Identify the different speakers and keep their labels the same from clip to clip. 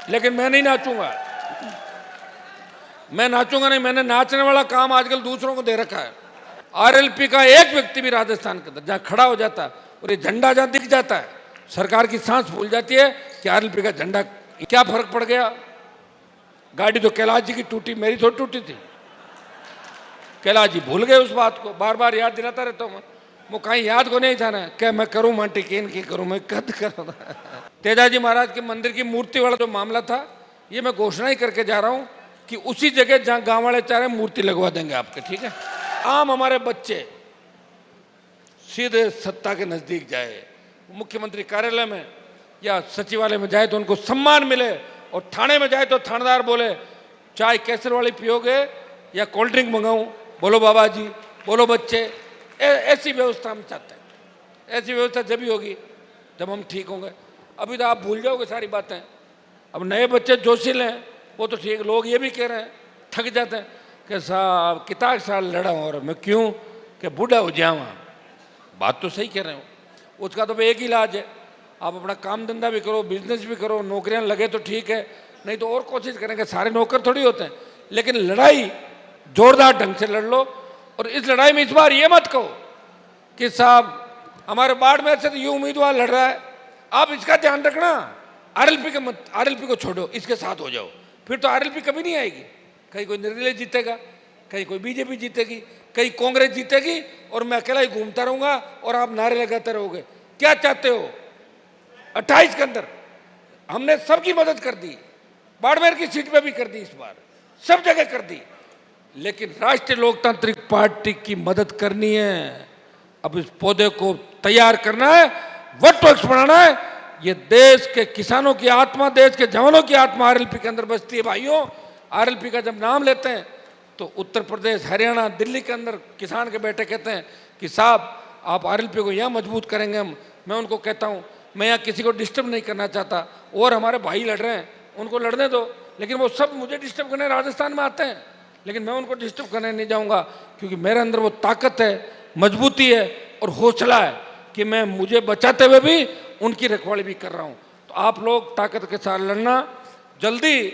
Speaker 1: लेकिन मैं नहीं नाचूंगा, मैं नाचूंगा नहीं। मैंने नाचने वाला काम आजकल दूसरों को दे रखा है। आरएलपी का एक व्यक्ति भी राजस्थान के अंदर जहां खड़ा हो जाता है और ये झंडा जहां दिख जाता है, सरकार की सांस भूल जाती है कि आरएलपी का झंडा। क्या फर्क पड़ गया? गाड़ी तो कैलाश जी की टूटी, मेरी थोड़ी टूटी थी। कैलाश जी भूल गए उस बात को, बार बार याद दिलाता रहता हूँ मैं। वो कहीं याद को नहीं था ना, क्या मैं करूँ मांटी केन की करूँ, मैं कद करूँ। तेजाजी महाराज के मंदिर की मूर्ति वाला जो मामला था, ये मैं घोषणा ही करके जा रहा हूँ कि उसी जगह जहाँ गांव वाले चाह रहे हैं मूर्ति लगवा देंगे आपके, ठीक है। आम हमारे बच्चे सीधे सत्ता के नजदीक जाए, मुख्यमंत्री कार्यालय में या सचिवालय में जाए तो उनको सम्मान मिले, और थाने में जाए तो थानेदार बोले चाय केसर वाली पियोगे या कोल्ड ड्रिंक मंगाऊं, बोलो बाबा जी, बोलो बच्चे। ऐसी व्यवस्था हम चाहते हैं। ऐसी व्यवस्था जब ही होगी जब हम ठीक होंगे। अभी तो आप भूल जाओगे सारी बातें। अब नए बच्चे जोशील हैं, वो तो ठीक। लोग ये भी कह रहे हैं, थक जाते हैं कि साहब कितना साल लड़ा हूँ और मैं क्यों कि बूढ़ा हो जाऊँ। बात तो सही कह रहे हो। उसका तो एक ही इलाज है, आप अपना काम धंधा भी करो, बिजनेस भी करो, नौकरियां लगे तो ठीक है, नहीं तो और कोशिश करेंगे। सारे नौकर थोड़ी होते हैं, लेकिन लड़ाई जोरदार ढंग से लड़ लो। और इस लड़ाई में इस बार ये मत कहो कि साहब हमारे बाड़मेर से तो ये उम्मीदवार लड़ रहा है, आप इसका ध्यान रखना, आरएलपी के मत, आरएलपी को छोड़ो, इसके साथ हो जाओ। फिर तो आरएलपी कभी नहीं आएगी। कहीं कोई निर्दलीय जीतेगा, कहीं कोई बीजेपी जीतेगी, कहीं कांग्रेस जीतेगी, और मैं अकेला ही घूमता रहूंगा और आप नारे लगाते रहोगे। क्या चाहते हो? 28 के अंदर हमने सबकी मदद कर दी, बाड़मेर की सीट पे भी कर दी, इस बार सब जगह कर दी। लेकिन राष्ट्रीय लोकतांत्रिक पार्टी की मदद करनी है। अब इस पौधे को तैयार करना है, वट वृक्ष बनाना है। ये देश के किसानों की आत्मा, देश के जवानों की आत्मा आरएलपी के अंदर बसती है। भाइयों, आरएलपी का जब नाम लेते हैं तो उत्तर प्रदेश, हरियाणा, दिल्ली के अंदर किसान के बेटे कहते हैं कि साहब आप आरएलपी को यहाँ मजबूत करेंगे हम। मैं उनको कहता हूँ, मैं यहाँ किसी को डिस्टर्ब नहीं करना चाहता, और हमारे भाई लड़ रहे हैं उनको लड़ने दो, लेकिन वो सब मुझे डिस्टर्ब करने राजस्थान में आते हैं, लेकिन मैं उनको डिस्टर्ब करने नहीं जाऊँगा, क्योंकि मेरे अंदर वो ताकत है, मजबूती है और हौसला है कि मैं मुझे बचाते हुए भी उनकी रखवाली भी कर रहा हूँ। तो आप लोग ताकत के साथ लड़ना। जल्दी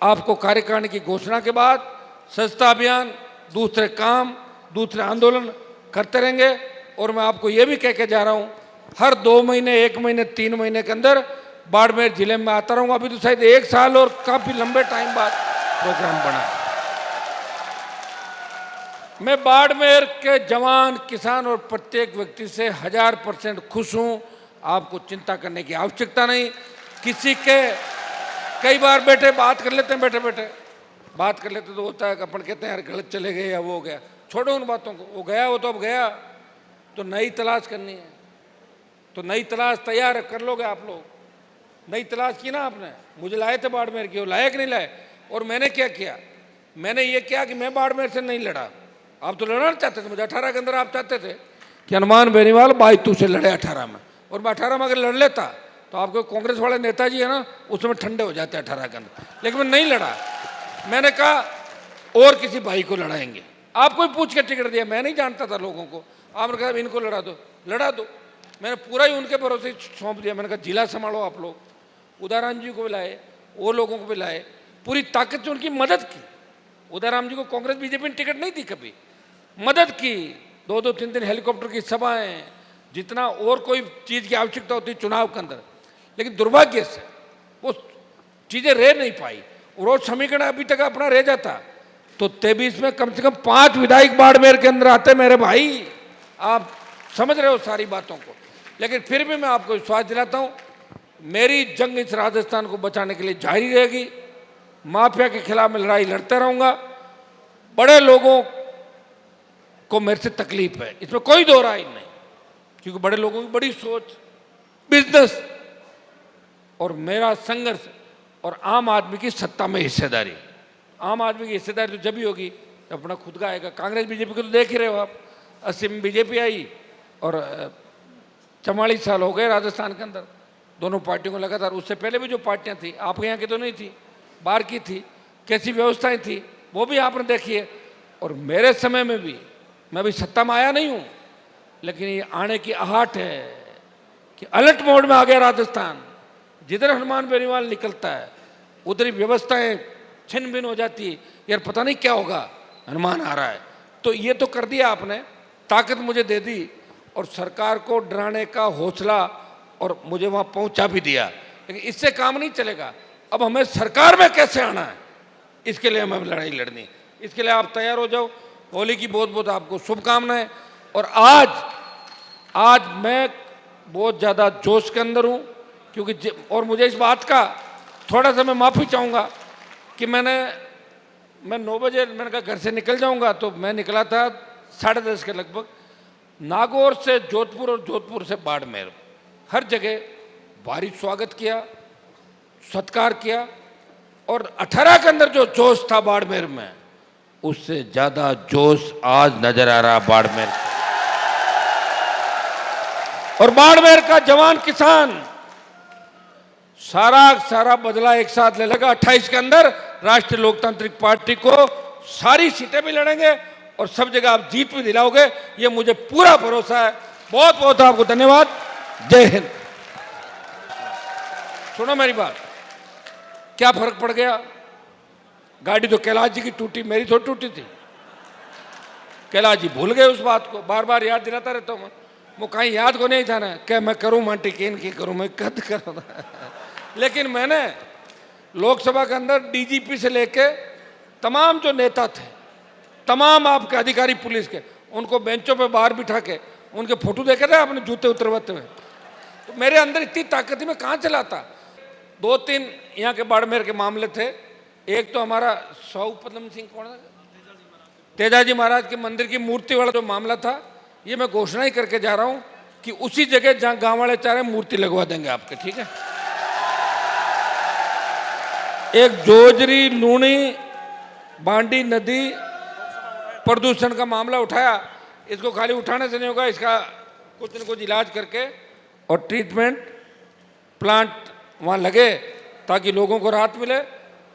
Speaker 1: आपको कार्यकारिणी की घोषणा के बाद स्वच्छता अभियान, दूसरे काम, दूसरे आंदोलन करते रहेंगे। और मैं आपको ये भी कह के जा रहा हूँ, हर 2 महीने, 1 महीने, 3 महीने के अंदर बाड़मेर जिले में आता रहूँगा। अभी तो शायद 1 साल और काफ़ी लंबे टाइम बाद प्रोग्राम बना है। मैं बाड़मेर के जवान, किसान और प्रत्येक व्यक्ति से 1000% खुश हूँ। आपको चिंता करने की आवश्यकता नहीं। किसी के कई बार बैठे बात कर लेते हैं, बैठे बैठे बात कर लेते तो होता है कि अपन कहते हैं यार गलत चले गए या वो हो गया। छोड़ो उन बातों को, वो गया वो तो अब गया, तो नई तलाश करनी है। तो नई तलाश तैयार कर लोगे आप लोग। नई तलाश की ना आपने, मुझे लाए थे बाड़मेर की, वो लाए कि नहीं लाए? और मैंने क्या किया? मैंने ये किया कि मैं बाड़मेर से नहीं लड़ा। आप तो लड़ना चाहते थे मुझे 18 के अंदर, आप चाहते थे कि हनुमान बेनीवाल 22 से लड़े 18 में, और मैं 18 में अगर लड़ लेता तो आपको कांग्रेस वाले नेताजी है ना, उसमें ठंडे हो जाते 18 के अंदर। लेकिन मैं नहीं लड़ा। मैंने कहा और किसी भाई को लड़ाएंगे। आपको ही पूछ के टिकट दिया, मैं नहीं जानता था लोगों को। आपने कहा इनको लड़ा दो, लड़ा दो। मैंने पूरा ही उनके भरोसे सौंप दिया। मैंने कहा जिला संभालो आप लोग। उदाराम जी को भी लाए, और लोगों को भी लाए, पूरी ताकत से उनकी मदद की। उदाराम जी को कांग्रेस बीजेपी ने टिकट नहीं दी, कभी मदद की। 2-2, 3-3 हेलीकॉप्टर की सभाएं, जितना और कोई चीज़ की आवश्यकता होती चुनाव के अंदर। लेकिन दुर्भाग्य से वो चीज़ें रह नहीं पाई। रोज समीकरण अभी तक अपना रह जाता तो 23 में कम से कम 5 विधायक बाड़मेर के अंदर आते मेरे भाई। आप समझ रहे हो सारी बातों को। लेकिन फिर भी मैं आपको विश्वास दिलाता हूँ, मेरी जंग इस राजस्थान को बचाने के लिए जारी रहेगी। माफिया के खिलाफ मैं लड़ाई लड़ता रहूँगा। बड़े लोगों को मेरे से तकलीफ है, इसमें कोई दो राय नहीं, क्योंकि बड़े लोगों की बड़ी सोच, बिजनेस और मेरा संघर्ष, और आम आदमी की सत्ता में हिस्सेदारी। आम आदमी की हिस्सेदारी तो जब ही होगी जब अपना खुद का आएगा। कांग्रेस बीजेपी को तो देख ही रहे हो आप। 80 में बीजेपी आई और 44 साल हो गए राजस्थान के अंदर दोनों पार्टियों को लगातार। उससे पहले भी जो पार्टियां थी, आपके यहाँ की तो नहीं थी, बाहर की थी, कैसी व्यवस्थाएं थी वो भी आपने देखी है। और मेरे समय में भी, मैं भी सत्ता में आया नहीं हूँ, लेकिन ये आने की आहट है कि अलर्ट मोड में आ गया राजस्थान। जिधर हनुमान बेनीवाल निकलता है उधर व्यवस्थाएं छिन भिन हो जाती है, यार पता नहीं क्या होगा, अनुमान आ रहा है। तो ये तो कर दिया आपने, ताकत मुझे दे दी और सरकार को डराने का हौसला और मुझे वहाँ पहुँचा भी दिया, लेकिन इससे काम नहीं चलेगा। अब हमें सरकार में कैसे आना है, इसके लिए हमें लड़ाई लड़नी, इसके लिए आप तैयार हो जाओ। होली की बहुत बहुत आपको शुभकामनाएं। और आज मैं बहुत ज़्यादा जोश के अंदर हूँ, क्योंकि और मुझे इस बात का थोड़ा सा मैं माफ़ी चाहूँगा कि मैं 9 बजे मैंने कहा घर से निकल जाऊँगा, तो मैं निकला था 10:30 के लगभग। नागौर से जोधपुर और जोधपुर से बाड़मेर, हर जगह भारी स्वागत किया, सत्कार किया। और 18 के अंदर जो जोश था बाड़मेर में, उससे ज़्यादा जोश आज नजर आ रहा बाड़मेर। और बाड़मेर का जवान किसान सारा बदला एक साथ ले लेगा। 28 के अंदर राष्ट्रीय लोकतांत्रिक पार्टी को सारी सीटें भी लड़ेंगे और सब जगह आप जीत भी दिलाओगे, ये मुझे पूरा भरोसा है। बहुत बहुत आपको धन्यवाद। जय हिंद। सुनो मेरी बात, क्या फर्क पड़ गया? गाड़ी तो कैलाश जी की टूटी, मेरी थोड़ी टूटी थी। कैलाश जी भूल गए उस बात को, बार बार याद दिलाता रहता हूँ मैं। वो कहीं याद को नहीं था ना, क्या मैं करूँ मांटी केन की करूँ, मैं कद करूँ। लेकिन मैंने लोकसभा के अंदर डीजीपी से लेके तमाम जो नेता थे, तमाम आपके अधिकारी पुलिस के, उनको बेंचों पे बाहर बिठा के उनके फोटो देखे थे आपने जूते उतरवाते हुए। तो मेरे अंदर इतनी ताकत थी, मैं कहाँ चलाता। 2-3 यहाँ के बाड़मेर के मामले थे। एक तो हमारा सौपदम सिंह कौन है, तेजाजी महाराज के मंदिर की मूर्ति वाला जो मामला था, ये मैं घोषणा ही करके जा रहा हूँ कि उसी जगह जहाँ गाँव वाले चाह रहे हैं मूर्ति लगवा देंगे आपके, ठीक है। एक जोजरी लूणी बांडी नदी प्रदूषण का मामला उठाया, इसको खाली उठाने से नहीं होगा, इसका कुछ न कुछ इलाज करके और ट्रीटमेंट प्लांट वहाँ लगे ताकि लोगों को राहत मिले।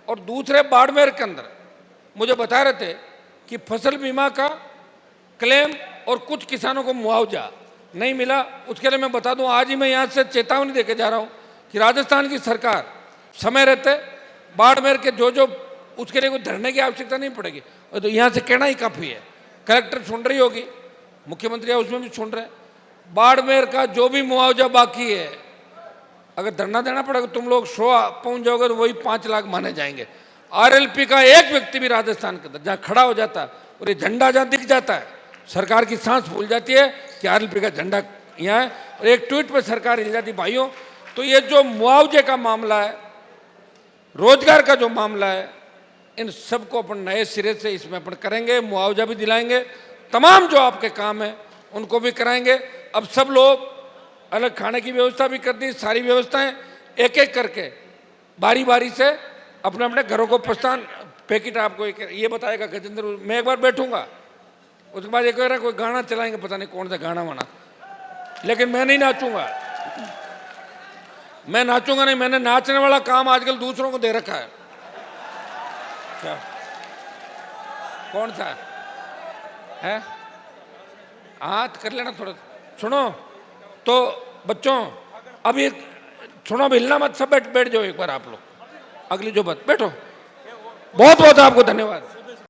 Speaker 1: और दूसरे बाड़मेर के अंदर मुझे बता रहे थे कि फसल बीमा का क्लेम और कुछ किसानों को मुआवजा नहीं मिला। उसके लिए मैं बता दूं, आज ही मैं यहाँ से चेतावनी देके जा रहा हूँ कि राजस्थान की सरकार समय रहते बाड़मेर के जो उसके लिए कोई धरने की आवश्यकता नहीं पड़ेगी। और तो यहाँ से कहना ही काफ़ी है, कलेक्टर सुन रही होगी, मुख्यमंत्री उसमें भी सुन रहे हैं। बाड़मेर का जो भी मुआवजा बाकी है, अगर धरना देना पड़ेगा, तुम लोग 100 पहुँच जाओगे तो वही 5 लाख माने जाएंगे। आरएलपी का एक व्यक्ति भी राजस्थान के अंदर जहाँ खड़ा हो जाता है और ये झंडा जहाँ दिख जाता है, सरकार की सांस फूल जाती है कि आरएलपी का झंडा यहाँ है। और एक ट्वीट पे सरकार हिल जाती। भाइयों, तो ये जो मुआवजे का मामला है, रोजगार का जो मामला है, इन सबको अपन नए सिरे से इसमें अपन करेंगे, मुआवजा भी दिलाएंगे, तमाम जो आपके काम है उनको भी कराएंगे। अब सब लोग अलग खाने की व्यवस्था भी कर दी, सारी व्यवस्थाएं एक एक करके बारी बारी से अपने अपने घरों को प्रस्थान। पैकेट आपको ये बताएगा गजेंद्र, मैं एक बार बैठूंगा, उसके बाद एक बार कोई गाना चलाएंगे, पता नहीं कौन सा गाना वाना, लेकिन मैं नहीं नाचूंगा, मैं नाचूंगा नहीं। मैंने नाचने वाला काम आजकल दूसरों को दे रखा है। क्या कौन सा है? हाथ कर लेना थोड़ा। सुनो तो बच्चों, अभी सुनो, अब हिलना मत, सब बैठ जाओ एक बार आप लोग, अगली जो बात बैठो। बहुत बहुत आपको धन्यवाद।